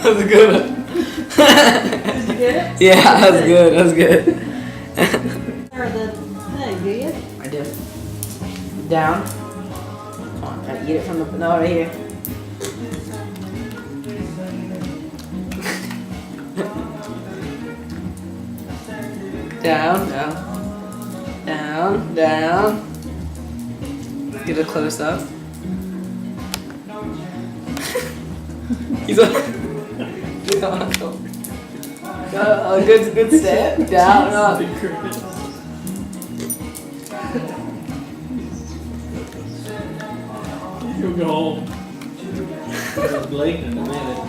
That was a good one. Did you get it? Yeah, that was good. That was good. Or the thing, do you? I do. Down. Come on, gotta eat it from the. No, right here. Down, down. Down, down. Get a close up. He's on. He's on. Good step. Down, up. You'll go home. Blake in a minute.